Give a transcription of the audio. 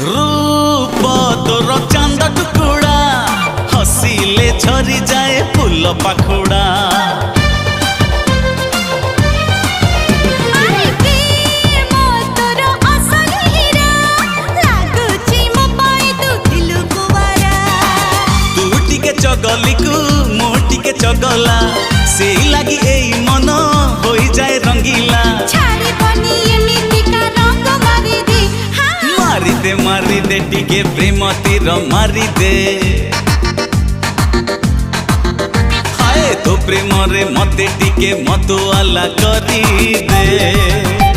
रूप तोर चांद टुकुड़ा हसिले झरी जाए फूल पाखुड़ा। चगली को मोटी के चगला से लगी एई मन हो जाए रंगीला। मारी दे टिके प्रेम तीर मारी दे हाय तो प्रेम रे मते टिके मतवाला करी दे।